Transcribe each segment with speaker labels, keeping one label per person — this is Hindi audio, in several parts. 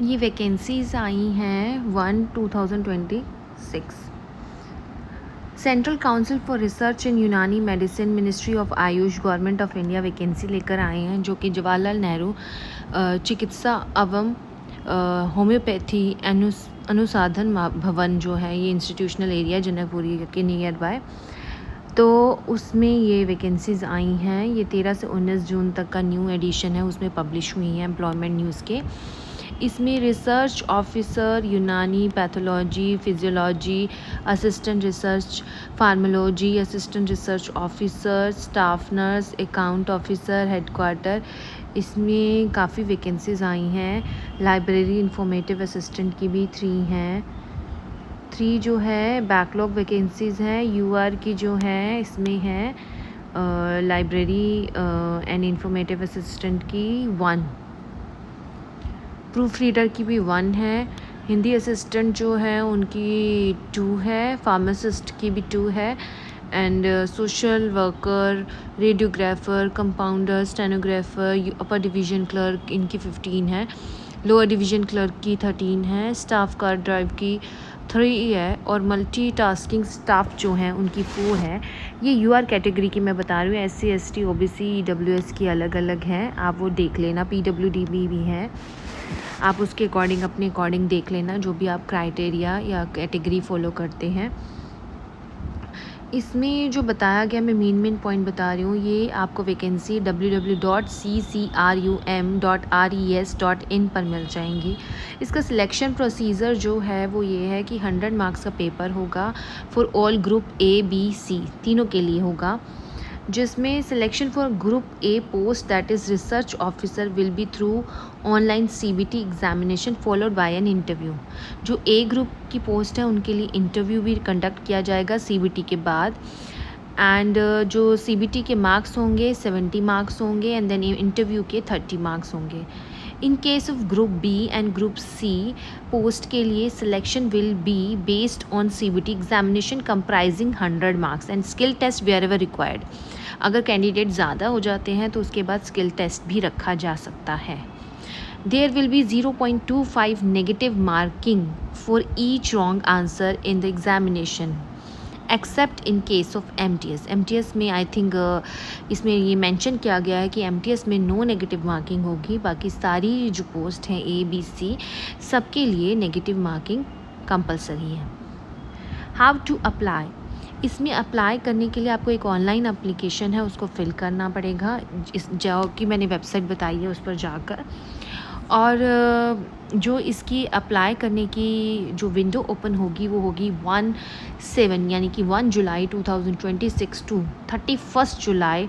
Speaker 1: ये वैकेंसीज़ आई हैं 1/2026। Central council for research in Unani medicine, ministry of AYUSH, government of India vacancy लेकर आए हैं, जो कि जवाहरलाल नेहरू चिकित्सा एवं होम्योपैथी अनुसंधान भवन जो है, ये इंस्टीट्यूशनल एरिया जनकपुरी के नियर बाय, तो उसमें ये वैकेंसीज़ आई हैं। ये 13 से 19 जून तक का न्यू एडिशन है, उसमें पब्लिश हुई हैं एम्प्लॉयमेंट न्यूज़ के। इसमें रिसर्च ऑफिसर, यूनानी, pathology, physiology, assistant research pharmacology, assistant research officer, staff nurse, account officer, headquarter, इसमें काफ़ी वैकेंसीज़ आई हैं। लाइब्रेरी इंफॉर्मेटिव असिस्टेंट की भी 3 हैं। 3 जो है बैकलॉग वैकेंसीज़ हैं। यूआर की जो है इसमें है लाइब्रेरी एंड इंफॉर्मेटिव असिस्टेंट की 1, प्रूफ रीडर की भी 1 है। हिंदी असिस्टेंट जो है उनकी 2 है, फार्मासिस्ट की भी 2 है, and social worker, radiographer, compounder, stenographer, upper division clerk इनकी 15 है, लोअर डिवीज़न क्लर्क की 13 है, स्टाफ कार ड्राइव की 3 है, और मल्टी टास्किंग स्टाफ जो हैं उनकी 4 है। ये यूआर कैटेगरी की मैं बता रही हूँ, SC ST OBC EWS की अलग अलग हैं, आप वो देख लेना। PWD भी है, आप उसके अकॉर्डिंग अपने अकॉर्डिंग देख लेना, जो भी आप क्राइटेरिया या कैटेगरी फॉलो करते हैं। इसमें जो बताया गया, मैं मेन पॉइंट बता रही हूँ। ये आपको वैकेंसी www.ccrum.res.in पर मिल जाएंगी। इसका सिलेक्शन प्रोसीजर जो है वो ये है कि 100 मार्क्स का पेपर होगा for all group A, B, C तीनों के लिए होगा, जिसमें selection for group A post that is research officer will be through online CBT examination followed by an interview. जो A ग्रुप की पोस्ट है उनके लिए इंटरव्यू भी कंडक्ट किया जाएगा CBT के बाद, एंड जो CBT के मार्क्स होंगे 70 मार्क्स होंगे, एंड देन इंटरव्यू के 30 मार्क्स होंगे। In case of group B and group C post के लिए selection will be based on CBT examination comprising 100 marks and skill test wherever required. अगर कैंडिडेट ज़्यादा हो जाते हैं तो उसके बाद स्किल टेस्ट भी रखा जा सकता है। There will be 0.25 negative marking for each wrong answer in the examination, except in case of MTS. MTS में आई थिंक इसमें ये मेंशन किया गया है कि MTS में नो नेगेटिव मार्किंग होगी, बाकी सारी जो पोस्ट हैं A, B, C सबके लिए नेगेटिव मार्किंग कंपलसरी है। हाउ टू अप्लाई, इसमें अप्लाई करने के लिए आपको एक ऑनलाइन एप्लीकेशन है, उसको फिल करना पड़ेगा, जो कि मैंने वेबसाइट बताई है उस पर जाकर। और जो इसकी अप्लाई करने की जो विंडो ओपन होगी वो होगी 1/7 यानी कि 1 जुलाई 2026 टू 31 जुलाई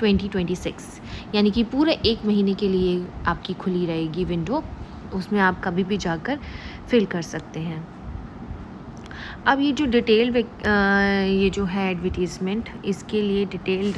Speaker 1: 2026, यानी कि पूरे 1 महीने के लिए आपकी खुली रहेगी विंडो, उसमें आप कभी भी जाकर फिल कर सकते हैं। अब ये जो डिटेल्ड ये जो है एडवर्टीज़मेंट, इसके लिए डिटेल्ड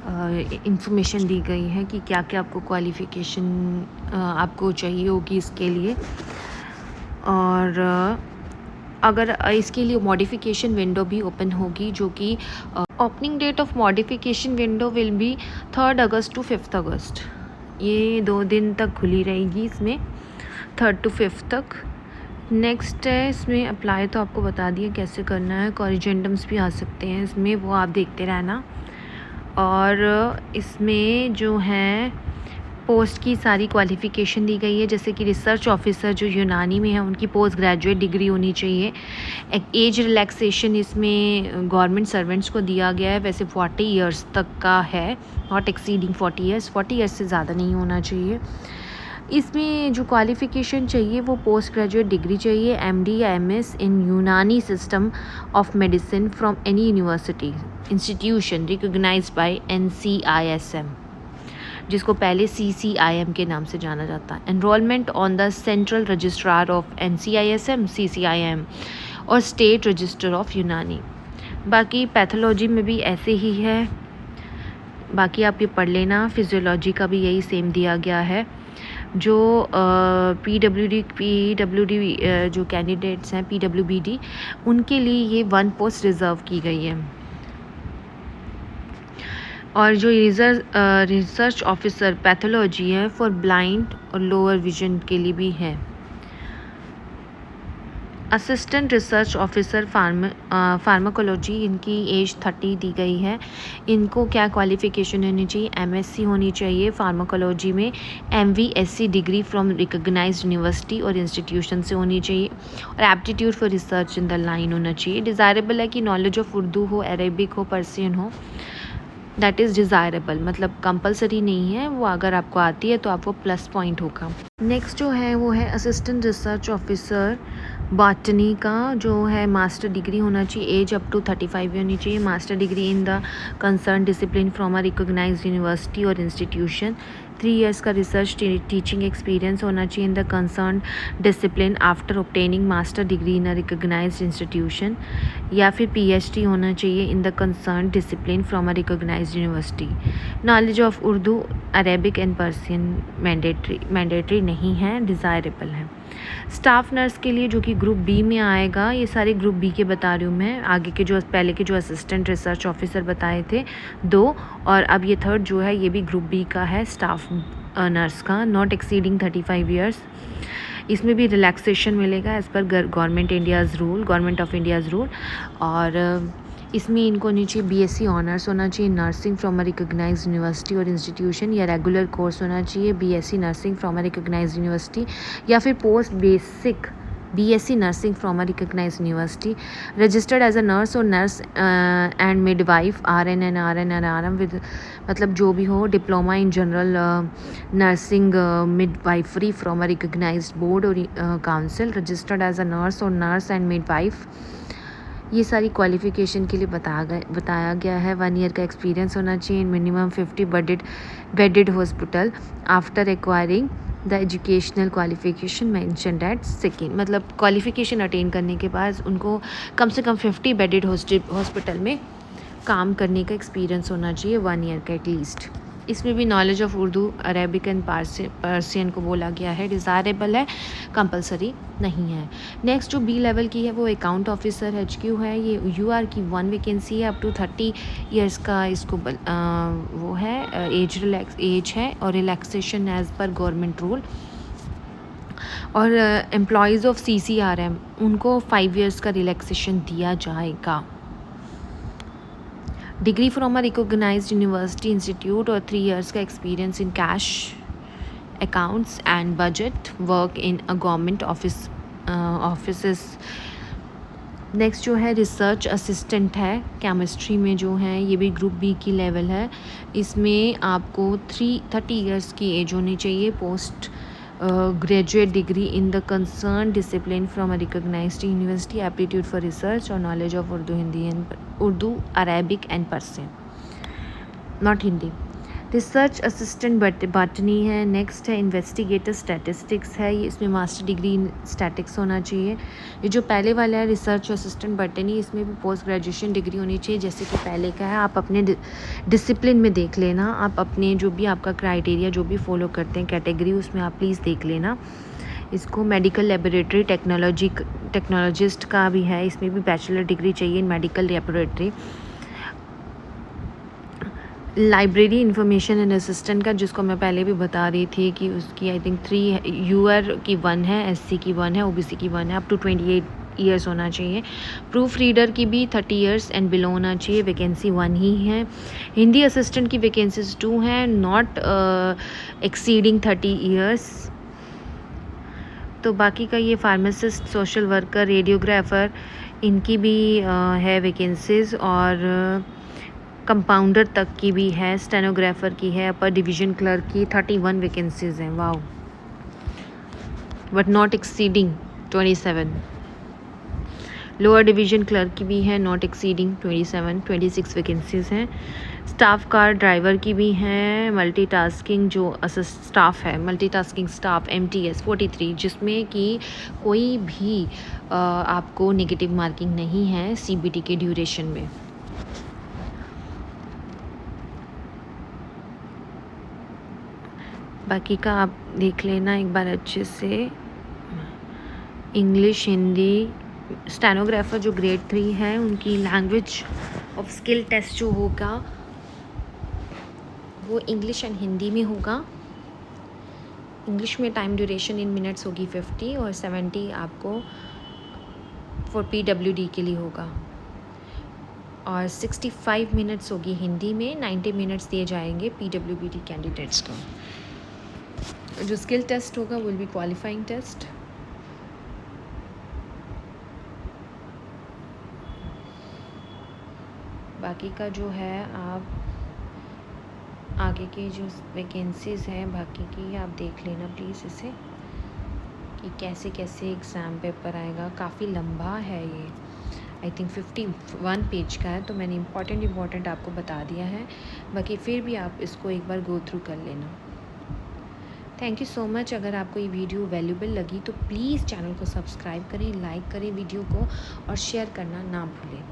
Speaker 1: इंफॉर्मेशन दी गई है कि क्या क्या आपको क्वालिफ़िकेशन आपको चाहिए होगी इसके लिए, और अगर इसके लिए मॉडिफिकेशन विंडो भी ओपन होगी, जो कि opening date of modification window will be 3 August to 5 August. ये 2 दिन तक खुली रहेगी इसमें, 3 to 5 तक। नेक्स्ट है इसमें अप्लाई, तो आपको बता दिया कैसे करना है। कॉरिजेंडम्स भी आ सकते हैं इसमें, वो आप देखते रहना। और इसमें जो है पोस्ट की सारी क्वालिफ़िकेशन दी गई है, जैसे कि रिसर्च ऑफिसर जो यूनानी में है उनकी पोस्ट ग्रेजुएट डिग्री होनी चाहिए। एज रिलैक्सेशन इसमें गवर्नमेंट सर्वेंट्स को दिया गया है, वैसे 40 इयर्स तक का है, नॉट एक्सीडिंग 40 इयर्स, 40 इयर्स से ज़्यादा नहीं होना चाहिए। इसमें जो क्वालिफ़िकेशन चाहिए वो पोस्ट ग्रेजुएट डिग्री चाहिए, MD या MS in Unani system of medicine from any university institution recognised by NCISM, जिसको पहले CCIM के नाम से जाना जाता है। Enrolment on the central registrar of NCISM CCIM और स्टेट रजिस्टर ऑफ यूनानी। बाकी पैथोलॉजी में भी ऐसे ही है, बाकी आप ये पढ़ लेना। फिजियोलॉजी का भी यही सेम दिया गया है। जो PWD जो कैंडिडेट्स हैं PWBD, उनके लिए ये 1 पोस्ट रिज़र्व की गई है। और जो रिसर्च ऑफिसर पैथोलॉजी है फॉर ब्लाइंड और लोअर विजन के लिए भी है। असिस्टेंट रिसर्च ऑफिसर फार्माकोलॉजी, इनकी एज 30 दी गई है। इनको क्या क्वालिफ़िकेशन होनी चाहिए? एमएससी होनी चाहिए फार्माकोलॉजी में, MVSc degree from recognised university और इंस्टीट्यूशन से होनी चाहिए, और aptitude for research in the line होना चाहिए। डिज़ायरेबल है कि नॉलेज ऑफ उर्दू हो, अरेबिक हो, पर्सियन हो, दैट इज़ डिज़ायरेबल, मतलब कंपलसरी नहीं है। वो अगर आपको आती है तो आपको प्लस पॉइंट होगा। नेक्स्ट जो है वो है असिस्टेंट रिसर्च ऑफिसर बॉटनी का, जो है मास्टर डिग्री होना चाहिए, एज अप टू 35 होनी चाहिए, master degree in the concern discipline from a recognised university और इंस्टीट्यूशन, 3 इयर्स का रिसर्च टीचिंग एक्सपीरियंस होना चाहिए in the concern discipline after obtaining master degree in a recognised institution, या फिर पीएचडी होना चाहिए in the concern discipline from a recognised university. Knowledge of Urdu, Arabic and Persian mandatory नहीं है, डिज़ायरेबल है। स्टाफ नर्स के लिए जो कि ग्रुप बी में आएगा, ये सारे ग्रुप बी के बता रही हूँ मैं, आगे के जो पहले के जो असिस्टेंट रिसर्च ऑफिसर बताए थे 2, और अब ये थर्ड जो है ये भी ग्रुप बी का है, स्टाफ नर्स का, नॉट एक्सीडिंग 35 ईयर्स। इसमें भी रिलैक्सेशन मिलेगा as per government of India's rule, और इसमें इनको नीचे बीएससी ऑनर्स होना चाहिए nursing from a recognised university और इंस्टीट्यूशन, या रेगुलर कोर्स होना चाहिए BSc nursing from a recognised university, या फिर post basic BSc nursing from a recognised university, registered as a nurse और nurse and midwife, RN and RM with, मतलब जो भी हो, diploma in general nursing midwifery from a recognised board और council, registered as a nurse और नर्स एंड मिडवाइफ। ये सारी क्वालिफ़िकेशन के लिए बताया गया है। 1 ईयर का एक्सपीरियंस होना चाहिए, minimum 50 bedded hospital after acquiring the educational qualification mentioned at second, मतलब क्वालिफ़िकेशन अटेन करने के बाद उनको कम से कम 50 बेडेड हॉस्पिटल में काम करने का एक्सपीरियंस होना चाहिए, 1 ईयर का एटलीस्ट। इसमें भी knowledge of Urdu, Arabic and Persian को बोला गया है, डिज़ायरेबल है, कंपलसरी नहीं है। नेक्स्ट जो बी लेवल की है वो अकाउंट ऑफिसर HQ है, ये UR की 1 वैकेंसी है, अप टू 30 ईयर्स का इसको वो है, एज है, और relaxation as per government rule. और एम्प्लॉयज़ ऑफ CCRM उनको 5 ईयर्स का रिलैक्सेशन दिया जाएगा। Degree from a recognised university institute और 3 इयर्स का experience in cash accounts and budget work in a government offices. Next जो है रिसर्च असिस्टेंट है केमिस्ट्री में, जो है ये भी ग्रुप बी की लेवल है। इसमें आपको 30 इयर्स की एज होनी चाहिए, post graduate degree in the concern discipline from a recognised university, aptitude for research और knowledge of Urdu Arabic and Persian, not Hindi. Research assistant botany है। नेक्स्ट है इन्वेस्टिगेटर स्टैटिस्टिक्स है, ये इसमें मास्टर डिग्री इन स्टैटिक्स होना चाहिए। ये जो पहले वाला है रिसर्च असिस्टेंट बॉटनी, इसमें भी पोस्ट ग्रेजुएशन डिग्री होनी चाहिए जैसे कि पहले का है। आप अपने डिसिप्लिन में देख लेना, आप अपने जो भी आपका क्राइटेरिया जो भी फॉलो करते हैं कैटेगरी, उसमें आप प्लीज़ देख लेना। इसको मेडिकल लेबोरेटरी टेक्नोलॉजिस्ट का भी है, इसमें भी बैचलर डिग्री चाहिए इन medical laboratory. Library information and assistant का, जिसको मैं पहले भी बता रही थी कि उसकी आई थिंक 3 UR की 1 है, SC की 1 है, OBC की 1 है, अप टू 28 ईयर्स होना चाहिए। प्रूफ रीडर की भी 30 ईयर्स एंड बिलो होना चाहिए, वैकेंसी 1 ही है। हिंदी असिस्टेंट की वैकेंसीज 2 हैं, नॉट एक्सीडिंग 30 ईयर्स। तो बाकी का ये फार्मासिस्ट, सोशल वर्कर, रेडियोग्राफर, इनकी भी है वैकेंसीज, और कंपाउंडर तक की भी है, स्टेनोग्राफर की है, अपर डिवीज़न क्लर्क की 31 वैकेंसीज हैं, wow, but not exceeding 27। Lower division clerk की भी है, नॉट एक्सीडिंग 26 वैकेंसीज हैं। स्टाफ कार ड्राइवर की भी हैं। मल्टीटास्किंग जो स्टाफ है, मल्टीटास्किंग स्टाफ MTS 43, जिसमें कि कोई भी आपको नेगेटिव मार्किंग नहीं है CBT के ड्यूरेशन में। बाकी का आप देख लेना एक बार अच्छे से। इंग्लिश, हिंदी, स्टेनोग्राफर जो ग्रेड 3 है उनकी लैंग्वेज ऑफ स्किल टेस्ट जो होगा वो इंग्लिश एंड हिंदी में होगा। इंग्लिश में टाइम ड्यूरेशन इन मिनट्स होगी 50 और 70 आपको फॉर PWD के लिए होगा। और 65 मिनट्स होगी हिंदी में, 90 मिनट्स दिए जाएंगे PWD कैंडिडेट्स को। जो स्किल टेस्ट होगा विल बी क्वालिफाइंग टेस्ट। बाकी का जो है आप आगे के जो वैकेंसीज़ हैं बाकी की आप देख लेना प्लीज़ इसे, कि कैसे कैसे एग्ज़ाम पेपर आएगा। काफ़ी लंबा है ये, आई थिंक 51 पेज का है, तो मैंने इम्पॉर्टेंट आपको बता दिया है। बाकी फिर भी आप इसको एक बार गो थ्रू कर लेना। Thank you so much. अगर आपको ये वीडियो वैल्यूबल लगी तो प्लीज़ चैनल को सब्सक्राइब करें, लाइक करें वीडियो को और शेयर करना ना भूलें।